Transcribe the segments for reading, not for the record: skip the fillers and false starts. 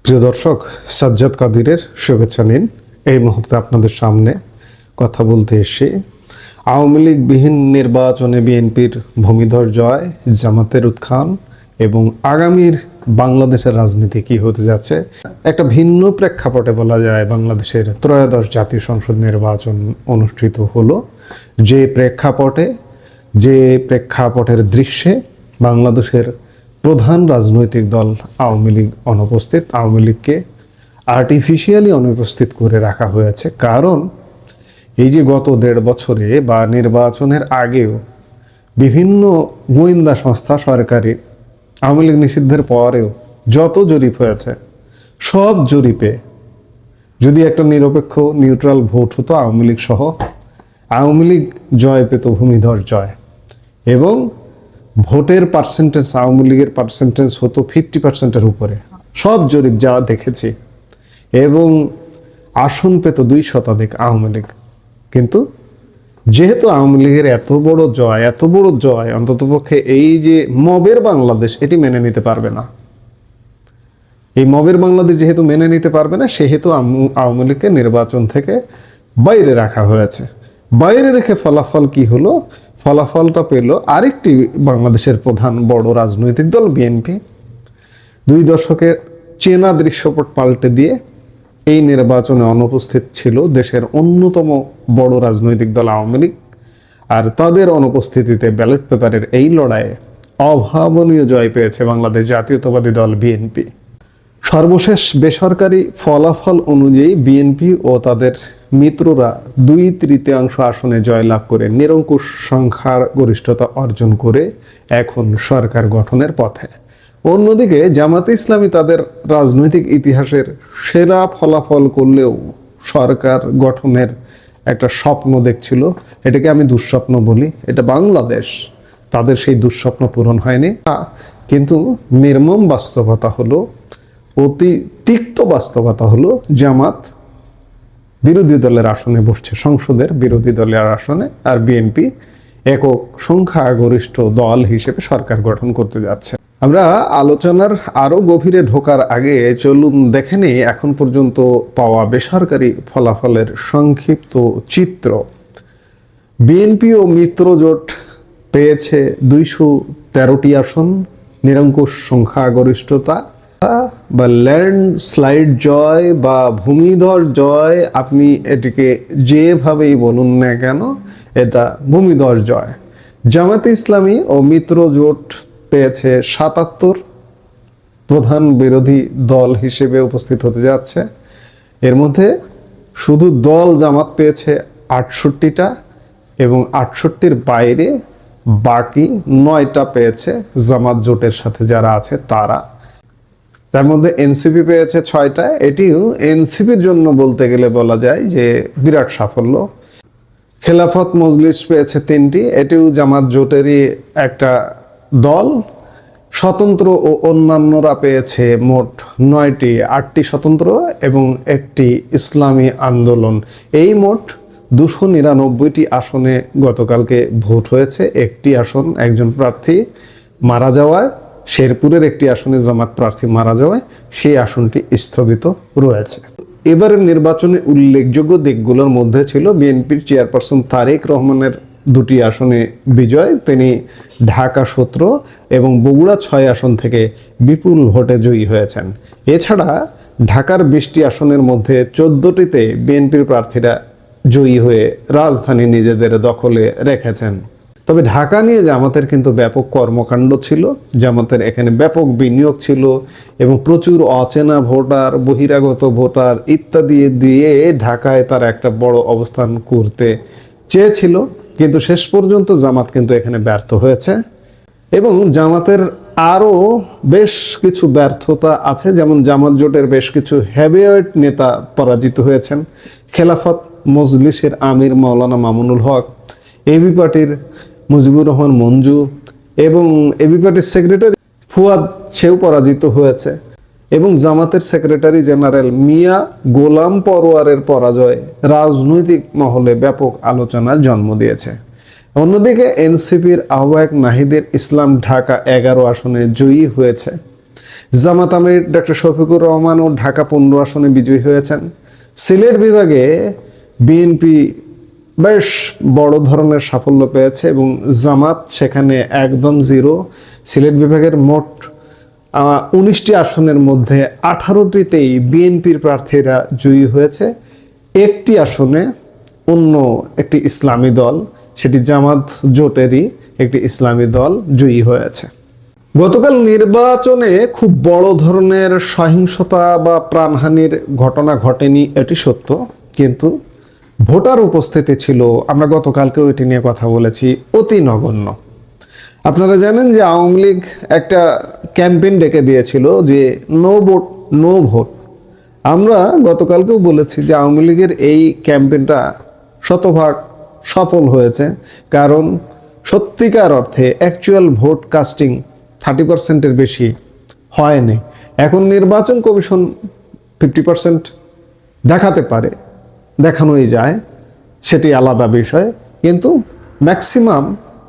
প্রিয় দর্শক, সাজ্জাদ কাদিরের শুভেচ্ছা নিন। এই মুহূর্তে আপনাদের সামনে কথা বলতে এসে আওয়ামী লীগবিহীন নির্বাচনে বিএনপির ভূমিধর জয়, জামাতের উত্থান এবং আগামীর বাংলাদেশের রাজনীতি কি হতে যাচ্ছে একটা ভিন্ন প্রেক্ষাপটে বলা যায়। বাংলাদেশের ত্রয়োদশ জাতীয় সংসদ নির্বাচন অনুষ্ঠিত হলো, যে প্রেক্ষাপটের দৃশ্যে বাংলাদেশের প্রধান রাজনৈতিক দল আওয়ামী লীগ অনুপস্থিত। আওয়ামী লীগকে আর্টিফিশিয়ালি অনুপস্থিত করে রাখা হয়েছে, কারণ এই যে গত 1.5 বছরে বা নির্বাচনের আগেও বিভিন্ন গোয়েন্দা সংস্থা সরকারি আওয়ামী লীগ নিষিদ্ধের পরেও যত জরিপ হয়েছে, সব জরিপে যদি একটা নিরপেক্ষ নিউট্রাল ভোট হতো আওয়ামী লীগ সহ, আওয়ামী লীগ জয় পেত ভূমিধর জয়, এবং ভোটের পার্সেন্টেজ আওয়ামী লীগের পার্সেন্টেজ হতো 50%-এর উপরে, সব জরিপ যা দেখেছি, এবং আসন পেত 2% আওয়ামী লীগ। কিন্তু যেহেতু আওয়ামী লীগের এত বড় জয় অন্ততপক্ষে এই যে মবের বাংলাদেশ এটি মেনে নিতে পারবে না। এই মবের বাংলাদেশ যেহেতু মেনে নিতে পারবে না, সেহেতু আওয়ামী লীগকে নির্বাচন থেকে বাইরে রাখা হয়েছে। বাইরে রেখে ফলাফল কি হলো? ফলাফলটা পেল আরেকটি বাংলাদেশের প্রধান বড় রাজনৈতিক দল বিএনপি। 2 দশকের চেনা দৃশ্যপট পাল্টে দিয়ে এই নির্বাচনে অনুপস্থিত ছিল দেশের অন্যতম বড় রাজনৈতিক দল আওয়ামী লীগ, আর তাদের অনুপস্থিতিতে ব্যালট পেপারের এই লড়াইয়ে অভাবনীয় জয় পেয়েছে বাংলাদেশ জাতীয়তাবাদী দল বিএনপি। সর্বশেষ বেসরকারি ফলাফল অনুযায়ী বিএনপি ও তাদের মিত্ররা 2/3 আসনে জয়লাভ করে নিরঙ্কুশ সংখ্যাগরিষ্ঠতা অর্জন করে এখন সরকার গঠনের পথে। অন্যদিকে জামাতে ইসলামী তাদের রাজনৈতিক ইতিহাসের সেরা ফলাফল করলেও সরকার গঠনের একটা স্বপ্ন দেখছিল। এটাকে আমি দুঃস্বপ্ন বলি। এটা বাংলাদেশ, তাদের সেই দুঃস্বপ্ন পূরণ হয়নি। কিন্তু নির্মম বাস্তবতা হলো, অতি তিক্ত বাস্তবতা হলো, জামাত বিরোধী দলের আসনে বসছে, সংসদের বিরোধী দলের আসনে, আর বিএনপি একক সংখ্যাগরিষ্ঠ দল হিসেবে সরকার গঠন করতে যাচ্ছে। আমরা আলোচনার আরো গভীরে ঢোকার আগে চলুন দেখে নিই এখন পর্যন্ত পাওয়া বেসরকারি ফলাফলের সংক্ষিপ্ত চিত্র। বিএনপি ও মিত্র জোট পেয়েছে 213টি আসন, নিরঙ্কুশ সংখ্যাগরিষ্ঠতা বা ল্যান্ডস্লাইড জয় বা ভূমিধর জয়, আপনি এটিকে যেভাবেই বলুন না কেন, এটা ভূমিধর জয়। জামাতে ইসলামী ও মিত্র জোট পেয়েছে 77, প্রধান বিরোধী দল হিসেবে উপস্থিত হতে যাচ্ছে। এর মধ্যে শুধু দল জামাত পেয়েছে 68টা, এবং 68-র বাইরে বাকি 9টা পেয়েছে জামাত জোটের সাথে যারা আছে তারা। তার মধ্যে এনসিপি পেয়েছে 6টা। এটিও এনসিপির জন্য বলতে গেলে বলা যায় যে বিরাট সাফল্য। খেলাফত মজলিস পেয়েছে 3টি, এটিও জামাত জোটেরই একটা দল। স্বতন্ত্র ও অন্যান্যরা পেয়েছে মোট 9টি, 8টি স্বতন্ত্র এবং 1টি ইসলামী আন্দোলন। এই মোট 299টি আসনে গতকালকে ভোট হয়েছে। 1টি আসন একজন প্রার্থী মারা যাওয়ায়, শেরপুরের একটি আসনে জামাত প্রার্থী মারা যাওয়ায় সেই আসনটি স্থগিত রয়েছে। এবারের নির্বাচনে উল্লেখযোগ্য দিকগুলোর মধ্যে ছিল বিএনপির চেয়ারপারসন তারেক রহমানের 2টি আসনে বিজয়। তিনি ঢাকা 17 এবং বগুড়া 6 আসন থেকে বিপুল ভোটে জয়ী হয়েছেন। এছাড়া ঢাকার 20টি আসনের মধ্যে 14টিতে বিএনপির প্রার্থীরা জয়ী হয়ে রাজধানী নিজেদের দখলে রেখেছেন। তবে ঢাকা নিয়ে জামাতের কিন্তু ব্যাপক কর্মকাণ্ড ছিল, জামাতের এখানে ব্যাপক বিনিয়োগ ছিল এবং প্রচুর অচেনা ভোটার, বহিরাগত ভোটার ইত্যাদি দিয়ে ঢাকায় তার একটা বড় অবস্থান করতে চেয়েছিল। কিন্তু শেষ পর্যন্ত জামাত কিন্তু এখানে ব্যর্থ হয়েছে, এবং জামাতের আরও বেশ কিছু ব্যর্থতা আছে। যেমন জামাত জোটের বেশ কিছু হেভিওয়েট নেতা পরাজিত হয়েছেন। খেলাফত মজলিসের আমির মাওলানা মামুনুল হক, এবি পার্টির মুজিবুর রহমান মঞ্জু এবং এবি পার্টির সেক্রেটারি ফুয়াদ, সেও পরাজিত হয়েছে, এবং জামাতের সেক্রেটারি জেনারেল মিয়া গোলাম পরোয়ারের পরাজয় রাজনৈতিক মহলে ব্যাপক আলোচনার জন্ম দিয়েছে। অন্যদিকে এনসিপির আহ্বায়ক নাহিদের ইসলাম ঢাকা 11 আসনে জয়ী হয়েছে। জামাত আমির ডক্টর শফিকুর রহমানও ঢাকা 15 আসনে বিজয়ী হয়েছেন। সিলেট বিভাগে বিএনপি বেশ বড় ধরনের সাফল্য পেয়েছে এবং জামাত সেখানে একদম জিরো। সিলেট বিভাগের মোট 19টি আসনের মধ্যে 18টিতেই বিএনপির প্রার্থীরা জয়ী হয়েছে। একটি আসনে অন্য একটি ইসলামী দল, সেটি জামাত জোটেরই একটি ইসলামী দল জয়ী হয়েছে। গতকাল নির্বাচনে খুব বড় ধরনের সহিংসতা বা প্রাণহানির ঘটনা ঘটেনি, এটি সত্য, কিন্তু ভোটার উপস্থিতি ছিল, আমরা গতকালকেও এটি নিয়ে কথা বলেছি, অতি নগণ্য। আপনারা জানেন যে আওয়ামী লীগ একটা ক্যাম্পেইন ডেকে দিয়েছিল যে নো ভোট নো ভোট। আমরা গতকালকেও বলেছি যে আওয়ামী লীগের এই ক্যাম্পেইনটা শতভাগ সফল হয়েছে, কারণ সত্যিকার অর্থে অ্যাকচুয়াল ভোট কাস্টিং 30%-এর বেশি হয়নি। এখন নির্বাচন কমিশন 50% দেখাতে পারে, দেখানোই যায়, সেটি আলাদা বিষয়, কিন্তু ম্যাক্সিমাম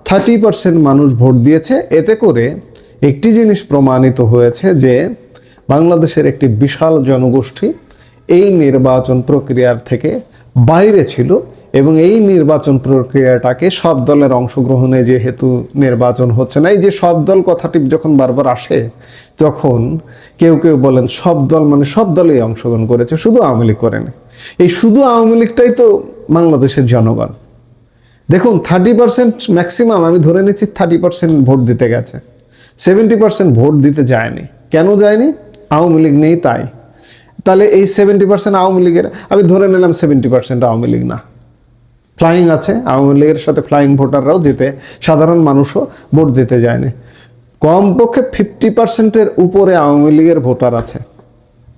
30% মানুষ ভোট দিয়েছে। এতে করে একটি জিনিস প্রমাণিত হয়েছে যে বাংলাদেশের একটি বিশাল জনগোষ্ঠী এই নির্বাচন প্রক্রিয়ার থেকে বাইরে ছিল এবং এই নির্বাচন প্রক্রিয়াটাকে সব দলের অংশগ্রহণে যেহেতু নির্বাচন হচ্ছে না, এই যে সব দল কথাটি যখন বারবার আসে তখন কেউ কেউ বলেন সব দল মানে সব দলেই অংশগ্রহণ করেছে, শুধু আওয়ামী লীগ করেনি। এই শুধু আওয়ামী লীগটাই তো বাংলাদেশের জনগণ। দেখুন 30% ম্যাক্সিমাম, আমি ধরে নিচ্ছি 30% ভোট দিতে গেছে, 70% ভোট দিতে যায়নি। কেন যায়নি? আওয়ামী লীগ নেই তাই। তাহলে এই 70% আওয়ামী লীগের, আমি ধরে নিলাম 70% আওয়ামী লীগ না, ফ্লাইং আছে, আওয়ামী লীগের সাথে ফ্লাইং ভোটাররাও যেতে, সাধারণ মানুষও ভোট দিতে যায়নি। কমপক্ষে 50%-এর উপরে আওয়ামী লীগের ভোটার আছে।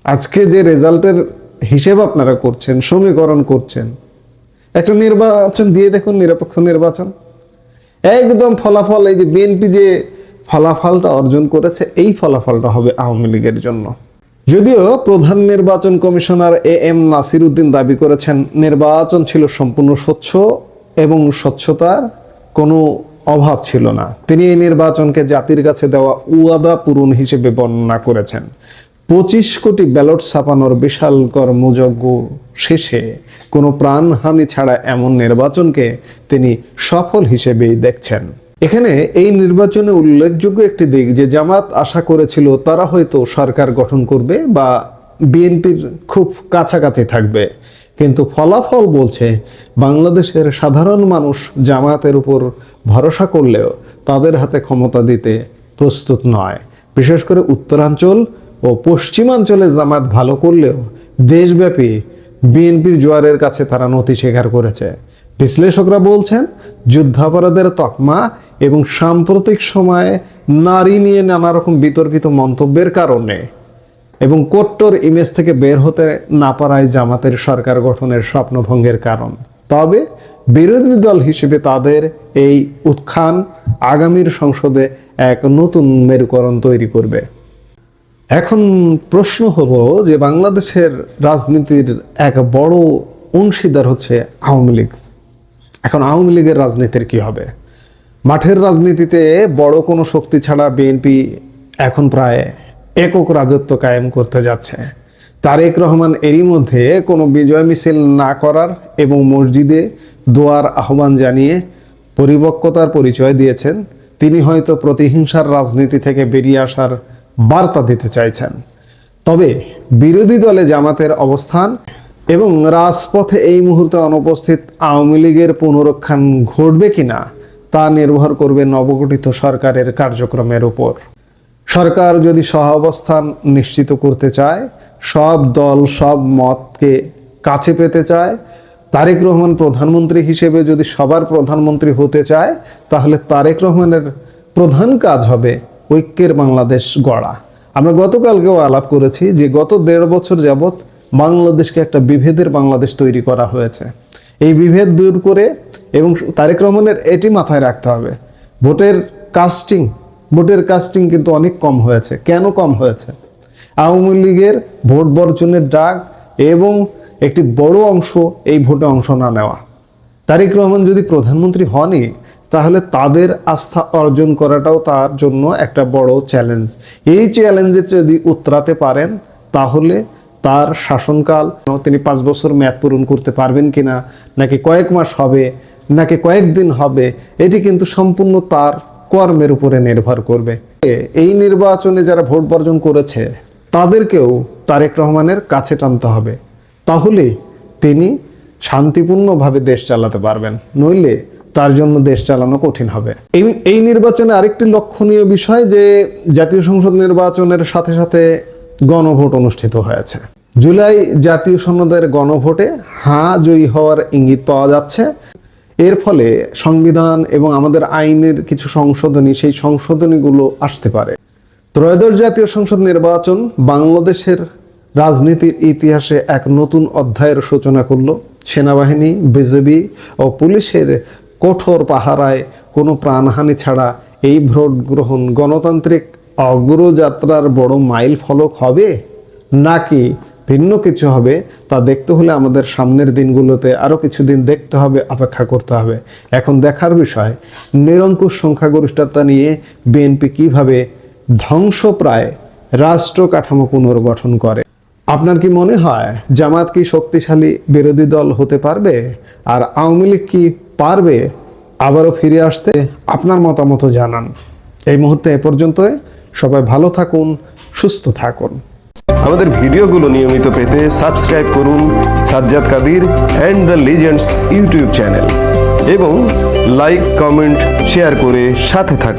আজকে যে রেজাল্টের হিসেব আপনারা করছেন, সমীকরণ করছেন, একটা নির্বাচন দিয়ে দেখুন, নিরপেক্ষ নির্বাচন, একদম ফলাফল, এই যে বিএনপি যে ফলাফলটা অর্জন করেছে, এই ফলাফলটা হবে আওয়ামী লীগের জন্য। যদিও প্রধান নির্বাচন কমিশনার AM নাসির উদ্দিন দাবি করেছেন নির্বাচন ছিল সম্পূর্ণ স্বচ্ছ এবং স্বচ্ছতার কোনো অভাব ছিল না। তিনি এই নির্বাচনকে জাতির কাছে দেওয়া ওয়াদা পূরণ হিসেবে বর্ণনা করেছেন। 25 কোটি ব্যালট ছাপানোর বিশাল কর্মযজ্ঞ শেষে কোনো প্রাণহানি ছাড়া এমন নির্বাচনকে তিনি সফল হিসেবেই দেখছেন। এখানে এই নির্বাচনে উল্লেখযোগ্য একটি দিক যে জামাত আশা করেছিল তারা হয়তো সরকার গঠন করবে বা বিএনপির খুব কাছাকাছি থাকবে, কিন্তু ফলাফল বলছে বাংলাদেশের সাধারণ মানুষ জামাতের উপর ভরসা করলেও তাদের হাতে ক্ষমতা দিতে প্রস্তুত নয়। বিশেষ করে উত্তরাঞ্চল ও পশ্চিমাঞ্চলে জামাত ভালো করলেও দেশব্যাপী বিএনপির জোয়ারের কাছে তারা নতি স্বীকার করেছে। বিশ্লেষকরা বলছেন যুদ্ধাপরাধের তকমা এবং সাম্প্রতিক সময়ে নারী নিয়ে নানা রকম বিতর্কিত মন্তব্যের কারণে এবং কট্টর ইমেজ থেকে বের হতে না পারায় জামাতের সরকার গঠনের স্বপ্নভঙ্গের কারণ। তবে বিরোধী দল হিসেবে তাদের এই উত্থান আগামীর সংসদে এক নতুন মেরুকরণ তৈরি করবে। এখন প্রশ্ন হলো যে বাংলাদেশের রাজনীতির এক বড় অংশীদার হচ্ছে আওয়ামী লীগ। এখন আওয়ামী লীগের রাজনীতির কি হবে? মাঠের রাজনীতিতে বড় কোনো শক্তি ছাড়া বিএনপি এখন প্রায় একক রাজত্ব কায়েম করতে যাচ্ছে। তারেক রহমান এরই মধ্যে কোনো বিজয় মিছিল না করার এবং মসজিদে দোয়ার আহ্বান জানিয়ে পরিপক্কতার পরিচয় দিয়েছেন। তিনি হয়তো প্রতিহিংসার রাজনীতি থেকে বেরিয়ে আসার বার্তা দিতে চাইছেন। তবে বিরোধী দলে জামাতের অবস্থান এবং রাজপথে এই মুহূর্তে অনুপস্থিত আওয়ামী লীগের পুনরুত্থান ঘটবে কিনা তা নির্ভর করবে নবগঠিত সরকারের কার্যক্রমের উপর। সরকার যদি সহাবস্থান নিশ্চিত করতে চায়, সব দল সব মতকে কাছে পেতে চায়, তারেক রহমান প্রধানমন্ত্রী হিসেবে যদি সবার প্রধানমন্ত্রী হতে চায়, তাহলে তারেক রহমানের প্রধান কাজ হবে ঐক্যের বাংলাদেশ গড়া। আমরা গতকালকেও আলাপ করেছি যে গত 1.5 বছর যাবৎ বাংলাদেশকে একটা বিভেদের বাংলাদেশ তৈরি করা হয়েছে। এই বিভেদ দূর করে এবং তারেক রহমানের এটি মাথায় রাখতে হবে, ভোটের কাস্টিং কিন্তু অনেক কম হয়েছে। কেন কম হয়েছে? আওয়ামী লীগের ভোট বর্জনের ডাক এবং একটি বড় অংশ এই ভোটে অংশ না নেওয়া। তারেক রহমান যদি প্রধানমন্ত্রী হনই, তাহলে তাদের আস্থা অর্জন করাটাও তার জন্য একটা বড় চ্যালেঞ্জ। এই চ্যালেঞ্জে যদি উতরাতে পারেন তাহলে তার শাসনকাল তিনি 5 বছর মেয়াদ পূরণ করতে পারবেন কিনা, নাকি কয়েক মাস হবে, নাকি কয়েকদিন হবে, এটি কিন্তু সম্পূর্ণ তার কর্মের উপরে নির্ভর করবে। এই নির্বাচনে যারা ভোট বর্জন করেছে তাদেরকেও তারেক রহমানের কাছে টানতে হবে, তাহলে তিনি শান্তিপূর্ণভাবে দেশ চালাতে পারবেন, নইলে তার জন্য দেশ চালানো কঠিন হবে। এই নির্বাচনে আরেকটি লক্ষণীয় বিষয় যে জাতীয় সংসদ নির্বাচনের সাথে সাথে গণভোট অনুষ্ঠিত হয়েছে। জুলাই জাতীয় সনদের গণভোটে হ্যাঁ জয়ী হওয়ার ইঙ্গিত পাওয়া যাচ্ছে। এর ফলে সংবিধান এবং আমাদের আইনের কিছু সংশোধনী, সেই সংশোধনীগুলো আসতে পারে। ত্রয়োদশ জাতীয় সংসদ নির্বাচন বাংলাদেশের রাজনীতির ইতিহাসে এক নতুন অধ্যায়ের সূচনা করলো। সেনাবাহিনী, বিজিবি ও পুলিশের কঠোর পাহারায় কোনো প্রাণহানি ছাড়া এই ভোট গ্রহণ গণতান্ত্রিক অগ্রযাত্রার বড় মাইল ফলক হবে, নাকি ভিন্ন কিছু হবে, তা দেখতে হলে আমাদের সামনের দিনগুলোতে আরও কিছুদিন দেখতে হবে, অপেক্ষা করতে হবে। এখন দেখার বিষয় নিরঙ্কুশ সংখ্যাগরিষ্ঠতা নিয়ে বিএনপি কিভাবে ধ্বংসপ্রায় রাষ্ট্র কাঠামো পুনর্গঠন করে। আপনার কি মনে হয় জামাত কি শক্তিশালী বিরোধী দল হতে পারবে, আর আওয়ামী লীগ কি পারবে আবারও ফিরে আসতে? আপনার মতামত জানান। এই মুহূর্তে এ পর্যন্ত। সবাই ভালো থাকুন, সুস্থ থাকুন। আমাদের ভিডিওগুলো নিয়মিত পেতে সাবস্ক্রাইব করুন Sajjad Kadir and the legends YouTube channel এবং লাইক, কমেন্ট, শেয়ার করে সাথে থাকুন।